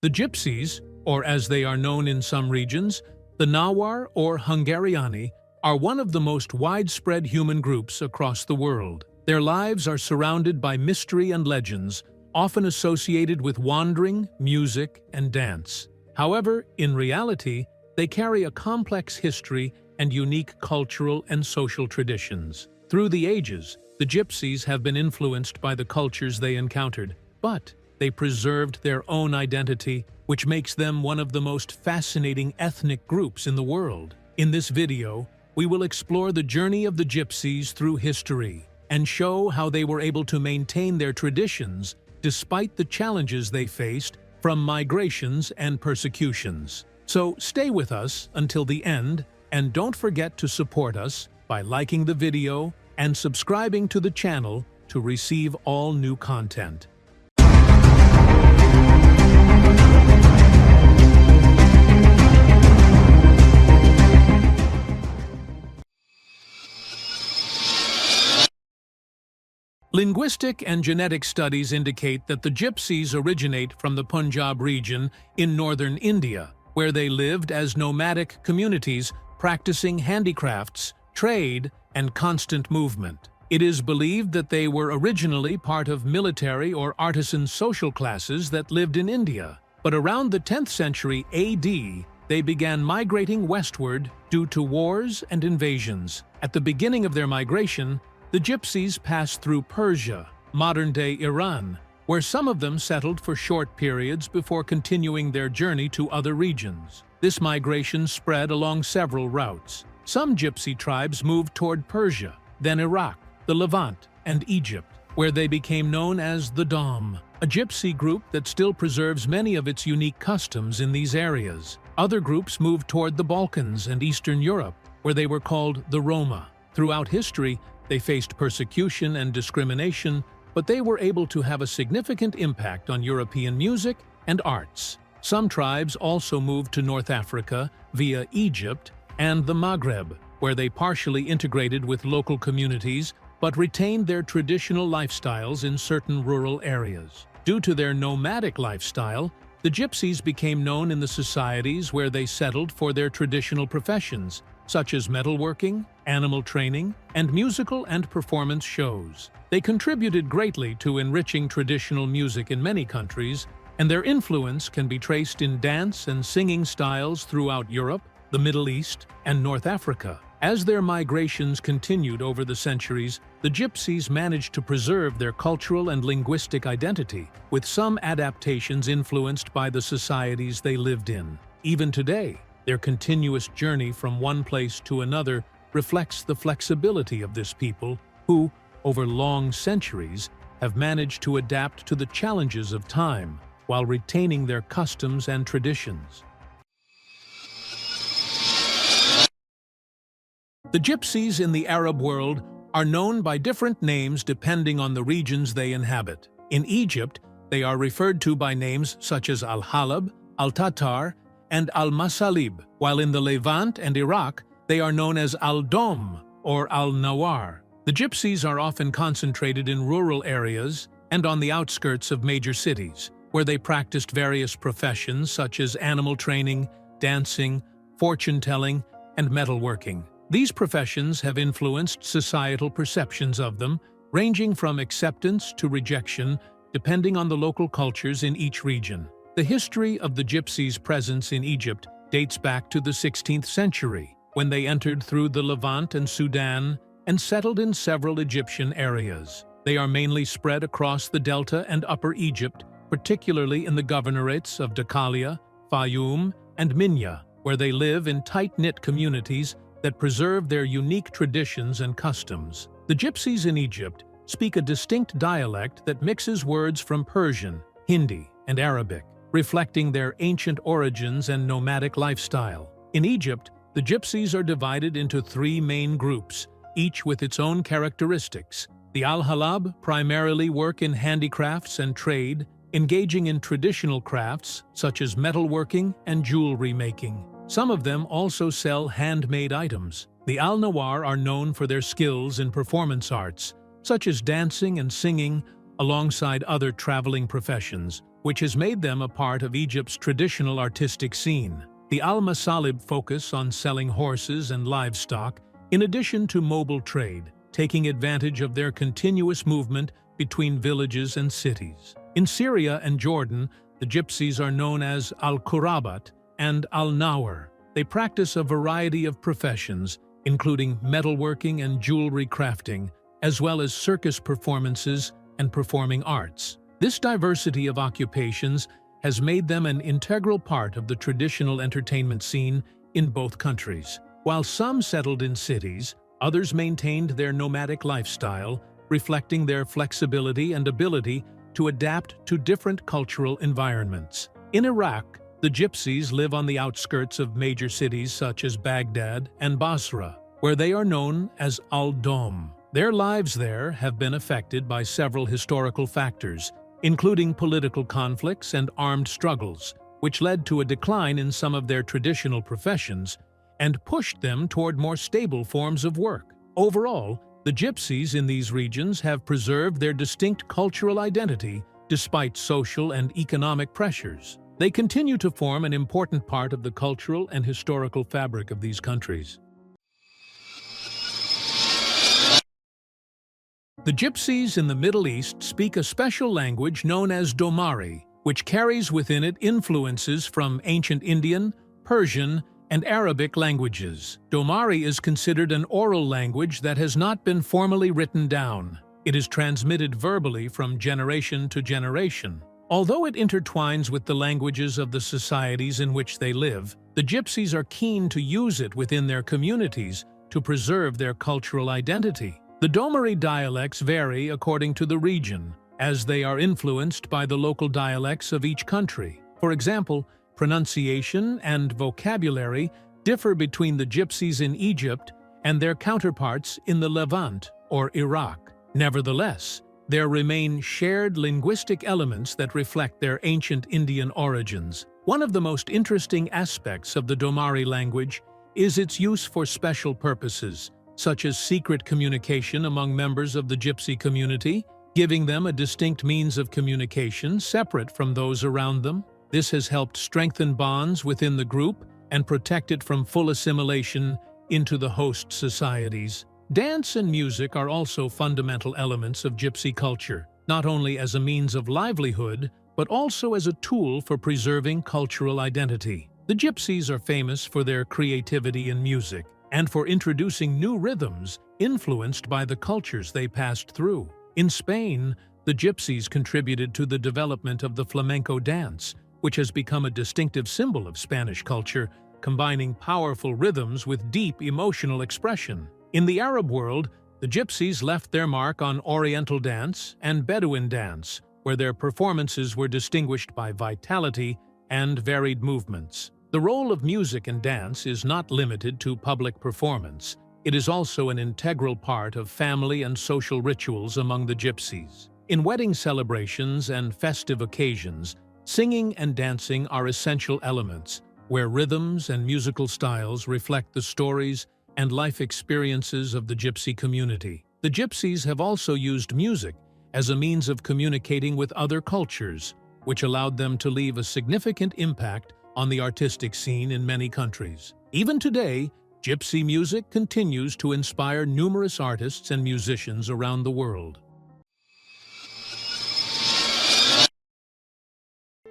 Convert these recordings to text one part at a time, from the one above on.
The Gypsies, or as they are known in some regions, the Nawar or Hungariani, are one of the most widespread human groups across the world. Their lives are surrounded by mystery and legends, often associated with wandering, music, and dance. However, in reality, they carry a complex history and unique cultural and social traditions. Through the ages, the Gypsies have been influenced by the cultures they encountered, but they preserved their own identity, which makes them one of the most fascinating ethnic groups in the world. In this video, we will explore the journey of the Gypsies through history and show how they were able to maintain their traditions despite the challenges they faced from migrations and persecutions. So stay with us until the end, and don't forget to support us by liking the video and subscribing to the channel to receive all new content. Linguistic and genetic studies indicate that the Gypsies originate from the Punjab region in northern India, where they lived as nomadic communities practicing handicrafts, trade, and constant movement. It is believed that they were originally part of military or artisan social classes that lived in India, but around the 10th century AD, they began migrating westward due to wars and invasions. At the beginning of their migration, the Gypsies passed through Persia, modern-day Iran, where some of them settled for short periods before continuing their journey to other regions. This migration spread along several routes. Some Gypsy tribes moved toward Persia, then Iraq, the Levant, and Egypt, where they became known as the Dom, a Gypsy group that still preserves many of its unique customs in these areas. Other groups moved toward the Balkans and Eastern Europe, where they were called the Roma. Throughout history, they faced persecution and discrimination, but they were able to have a significant impact on European music and arts. Some tribes also moved to North Africa via Egypt and the Maghreb, where they partially integrated with local communities but retained their traditional lifestyles in certain rural areas. Due to their nomadic lifestyle, the Gypsies became known in the societies where they settled for their traditional professions, such as metalworking, animal training, and musical and performance shows. They contributed greatly to enriching traditional music in many countries, and their influence can be traced in dance and singing styles throughout Europe, the Middle East, and North Africa. As their migrations continued over the centuries, the Gypsies managed to preserve their cultural and linguistic identity, with some adaptations influenced by the societies they lived in. Even today, their continuous journey from one place to another reflects the flexibility of this people who, over long centuries, have managed to adapt to the challenges of time while retaining their customs and traditions. The Gypsies in the Arab world are known by different names depending on the regions they inhabit. In Egypt, they are referred to by names such as Al-Halab, Al-Tatar, and Al-Masalib, while in the Levant and Iraq, they are known as Al-Dom or Al-Nawar. The Gypsies are often concentrated in rural areas and on the outskirts of major cities, where they practiced various professions such as animal training, dancing, fortune-telling, and metalworking. These professions have influenced societal perceptions of them, ranging from acceptance to rejection, depending on the local cultures in each region. The history of the Gypsies' presence in Egypt dates back to the 16th century, when they entered through the Levant and Sudan and settled in several Egyptian areas. They are mainly spread across the Delta and Upper Egypt, particularly in the governorates of Dakalia, Fayoum, and Minya, where they live in tight-knit communities that preserve their unique traditions and customs. The Gypsies in Egypt speak a distinct dialect that mixes words from Persian, Hindi, and Arabic, reflecting their ancient origins and nomadic lifestyle. In Egypt, the Gypsies are divided into three main groups, each with its own characteristics. The Al-Halab primarily work in handicrafts and trade, engaging in traditional crafts such as metalworking and jewelry making. Some of them also sell handmade items. The Al-Nawar are known for their skills in performance arts, such as dancing and singing, alongside other traveling professions, which has made them a part of Egypt's traditional artistic scene. The Al-Masalib focus on selling horses and livestock, in addition to mobile trade, taking advantage of their continuous movement between villages and cities. In Syria and Jordan, the Gypsies are known as Al-Qurabat and Al-Nawar. They practice a variety of professions, including metalworking and jewelry crafting, as well as circus performances and performing arts. This diversity of occupations has made them an integral part of the traditional entertainment scene in both countries. While some settled in cities, others maintained their nomadic lifestyle, reflecting their flexibility and ability to adapt to different cultural environments. In Iraq, the Gypsies live on the outskirts of major cities such as Baghdad and Basra, where they are known as al-Dom. Their lives there have been affected by several historical factors, including political conflicts and armed struggles, which led to a decline in some of their traditional professions and pushed them toward more stable forms of work. Overall, the Gypsies in these regions have preserved their distinct cultural identity despite social and economic pressures. They continue to form an important part of the cultural and historical fabric of these countries. The Gypsies in the Middle East speak a special language known as Domari, which carries within it influences from ancient Indian, Persian, and Arabic languages. Domari is considered an oral language that has not been formally written down. It is transmitted verbally from generation to generation. Although it intertwines with the languages of the societies in which they live, the Gypsies are keen to use it within their communities to preserve their cultural identity. The Domari dialects vary according to the region, as they are influenced by the local dialects of each country. For example, pronunciation and vocabulary differ between the Gypsies in Egypt and their counterparts in the Levant or Iraq. Nevertheless, there remain shared linguistic elements that reflect their ancient Indian origins. One of the most interesting aspects of the Domari language is its use for special purposes, such as secret communication among members of the Gypsy community, giving them a distinct means of communication separate from those around them. This has helped strengthen bonds within the group and protect it from full assimilation into the host societies. Dance and music are also fundamental elements of Gypsy culture, not only as a means of livelihood, but also as a tool for preserving cultural identity. The Gypsies are famous for their creativity in music and for introducing new rhythms influenced by the cultures they passed through. In Spain, the Gypsies contributed to the development of the flamenco dance, which has become a distinctive symbol of Spanish culture, combining powerful rhythms with deep emotional expression. In the Arab world, the Gypsies left their mark on Oriental dance and Bedouin dance, where their performances were distinguished by vitality and varied movements. The role of music and dance is not limited to public performance. It is also an integral part of family and social rituals among the Gypsies. In wedding celebrations and festive occasions, singing and dancing are essential elements, where rhythms and musical styles reflect the stories and life experiences of the Gypsy community. The Gypsies have also used music as a means of communicating with other cultures, which allowed them to leave a significant impact on the artistic scene in many countries. Even today, Gypsy music continues to inspire numerous artists and musicians around the world.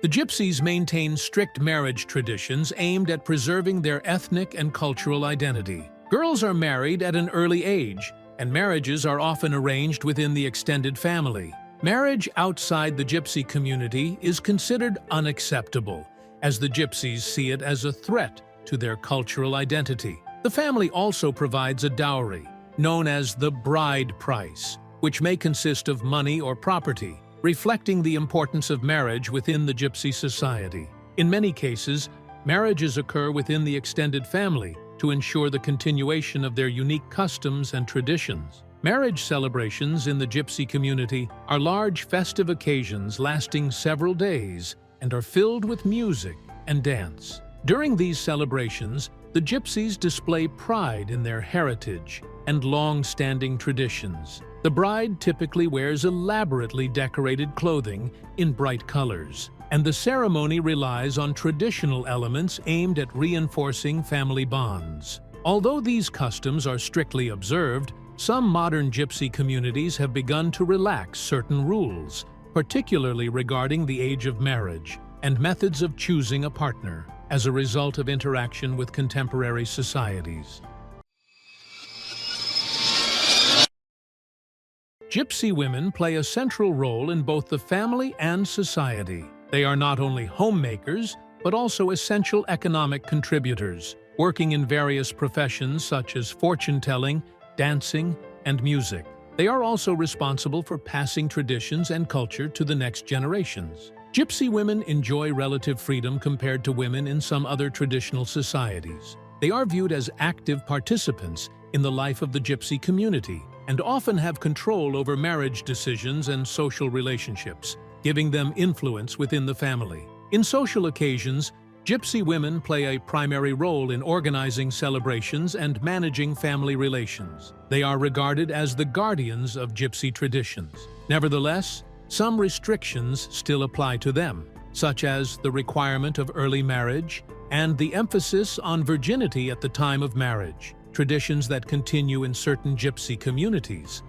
The Gypsies maintain strict marriage traditions aimed at preserving their ethnic and cultural identity. Girls are married at an early age, and marriages are often arranged within the extended family. Marriage outside the Gypsy community is considered unacceptable, as the Gypsies see it as a threat to their cultural identity. The family also provides a dowry, known as the bride price, which may consist of money or property, reflecting the importance of marriage within the Gypsy society. In many cases, marriages occur within the extended family to ensure the continuation of their unique customs and traditions. Marriage celebrations in the Gypsy community are large festive occasions lasting several days and are filled with music and dance. During these celebrations, the Gypsies display pride in their heritage and long-standing traditions. The bride typically wears elaborately decorated clothing in bright colors, and the ceremony relies on traditional elements aimed at reinforcing family bonds. Although these customs are strictly observed, some modern Gypsy communities have begun to relax certain rules, particularly regarding the age of marriage and methods of choosing a partner, as a result of interaction with contemporary societies. Gypsy women play a central role in both the family and society. They are not only homemakers, but also essential economic contributors, working in various professions such as fortune-telling, dancing, and music. They are also responsible for passing traditions and culture to the next generations. Gypsy women enjoy relative freedom compared to women in some other traditional societies. They are viewed as active participants in the life of the Gypsy community and often have control over marriage decisions and social relationships, giving them influence within the family. In social occasions, Gypsy women play a primary role in organizing celebrations and managing family relations. They are regarded as the guardians of Gypsy traditions. Nevertheless, some restrictions still apply to them, such as the requirement of early marriage and the emphasis on virginity at the time of marriage, traditions that continue in certain Gypsy communities.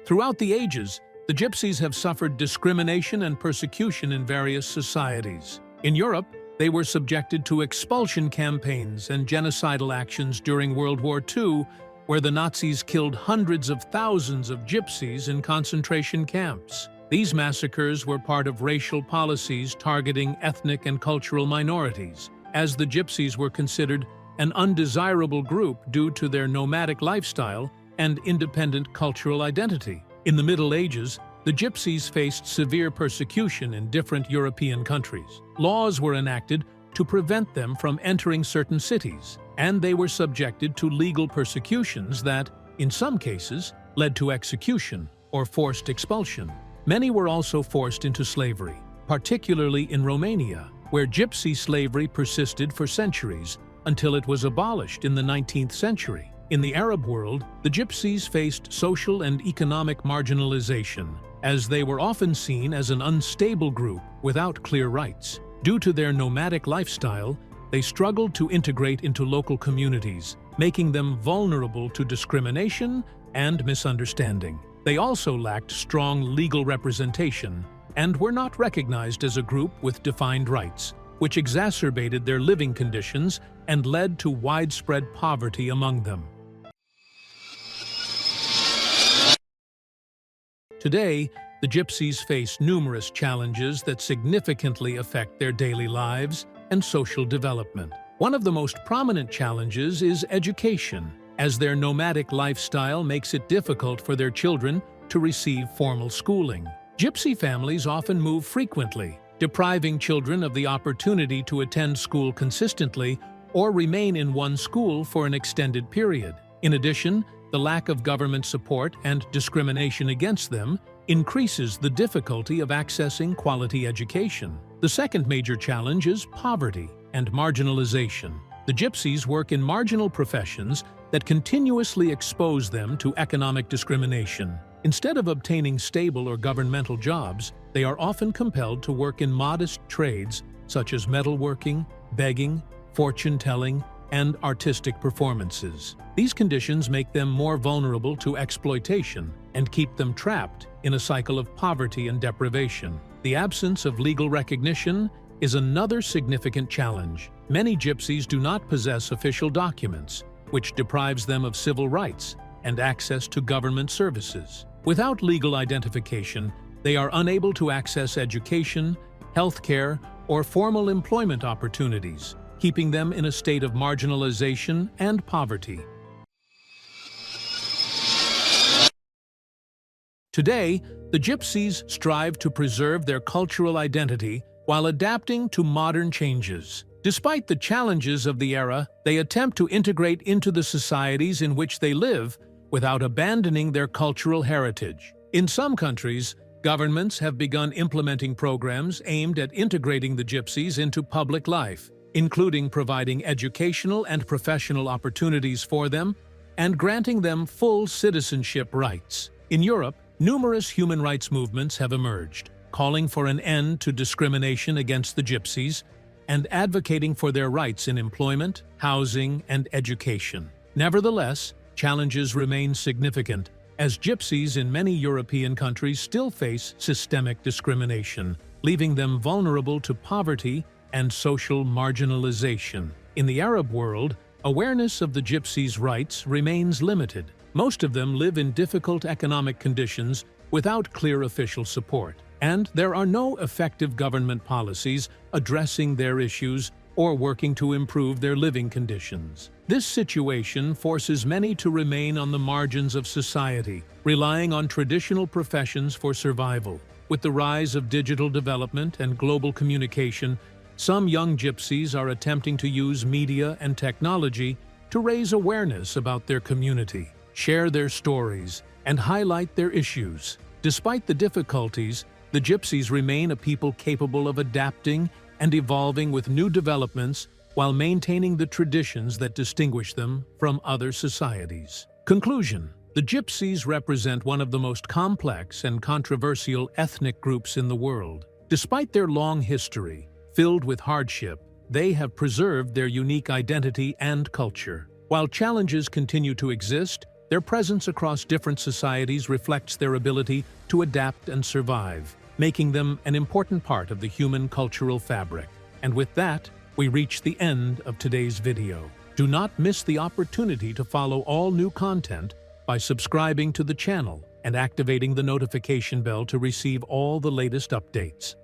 Throughout the ages, the Gypsies have suffered discrimination and persecution in various societies. In Europe, they were subjected to expulsion campaigns and genocidal actions during World War II, where the Nazis killed hundreds of thousands of Gypsies in concentration camps. These massacres were part of racial policies targeting ethnic and cultural minorities, as the Gypsies were considered an undesirable group due to their nomadic lifestyle and independent cultural identity. In the Middle Ages, the Gypsies faced severe persecution in different European countries. Laws were enacted to prevent them from entering certain cities, and they were subjected to legal persecutions that, in some cases, led to execution or forced expulsion. Many were also forced into slavery, particularly in Romania, where Gypsy slavery persisted for centuries until it was abolished in the 19th century. In the Arab world, the Gypsies faced social and economic marginalization, as they were often seen as an unstable group without clear rights. Due to their nomadic lifestyle, they struggled to integrate into local communities, making them vulnerable to discrimination and misunderstanding. They also lacked strong legal representation and were not recognized as a group with defined rights, which exacerbated their living conditions and led to widespread poverty among them. Today, the Gypsies face numerous challenges that significantly affect their daily lives and social development. One of the most prominent challenges is education, as their nomadic lifestyle makes it difficult for their children to receive formal schooling. Gypsy families often move frequently, depriving children of the opportunity to attend school consistently or remain in one school for an extended period. In addition, the lack of government support and discrimination against them increases the difficulty of accessing quality education. The second major challenge is poverty and marginalization. The Gypsies work in marginal professions that continuously expose them to economic discrimination. Instead of obtaining stable or governmental jobs, they are often compelled to work in modest trades such as metalworking, begging, fortune-telling, and artistic performances. These conditions make them more vulnerable to exploitation and keep them trapped in a cycle of poverty and deprivation. The absence of legal recognition is another significant challenge. Many Gypsies do not possess official documents, which deprives them of civil rights and access to government services. Without legal identification, they are unable to access education, healthcare, or formal employment opportunities, keeping them in a state of marginalization and poverty. Today, the Gypsies strive to preserve their cultural identity while adapting to modern changes. Despite the challenges of the era, they attempt to integrate into the societies in which they live without abandoning their cultural heritage. In some countries, governments have begun implementing programs aimed at integrating the Gypsies into public life, including providing educational and professional opportunities for them and granting them full citizenship rights. In Europe, Numerous human rights movements have emerged, calling for an end to discrimination against the Gypsies and advocating for their rights in employment, housing, and education. Nevertheless, challenges remain significant, as Gypsies in many European countries still face systemic discrimination, leaving them vulnerable to poverty and social marginalization. In the Arab world, awareness of the Gypsies' rights remains limited. Most of them live in difficult economic conditions without clear official support, and there are no effective government policies addressing their issues or working to improve their living conditions. This situation forces many to remain on the margins of society, relying on traditional professions for survival. With the rise of digital development and global communication, some young Gypsies are attempting to use media and technology to raise awareness about their community, share their stories, and highlight their issues. Despite the difficulties, the Gypsies remain a people capable of adapting and evolving with new developments while maintaining the traditions that distinguish them from other societies. Conclusion: the Gypsies represent one of the most complex and controversial ethnic groups in the world. Despite their long history, filled with hardship, they have preserved their unique identity and culture. While challenges continue to exist, their presence across different societies reflects their ability to adapt and survive, making them an important part of the human cultural fabric. And with that, we reach the end of today's video. Do not miss the opportunity to follow all new content by subscribing to the channel and activating the notification bell to receive all the latest updates.